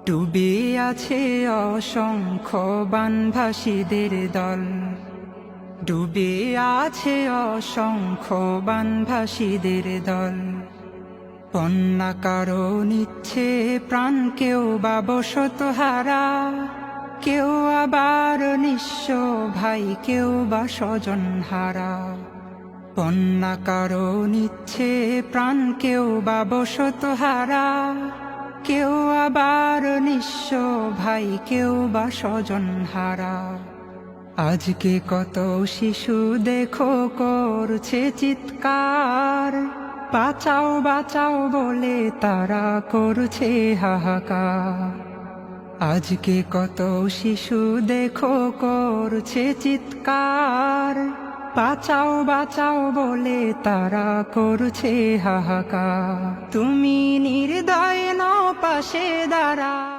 ডুবে আছে অসংখ্য বানভাসীদের দল, ডুবে আছে অসংখ্য বানভাসীদের দল। বন্যা কারো নিচ্ছে প্রাণ, কেউ বা বসত হারা, কেউ আবার নিঃস্ব ভাই, কেউ বা স্বজন হারা। বন্যা কারো নিচ্ছে প্রাণ, কেউ বা বসত হারা, কেউ আবার নিঃস্ব ভাই, কেউ বা স্বজন হারা। আজকে কত শিশু দেখো করছে চিৎকার, বাঁচাও বাঁচাও বলে তারা করছে হাহাকার। আজকে কত শিশু দেখো করছে চিৎকার, বাঁচাও বাঁচাও বলে তারা করছে হাহাকার। তুমি নির্দয় নও, পাশে দাঁড়া।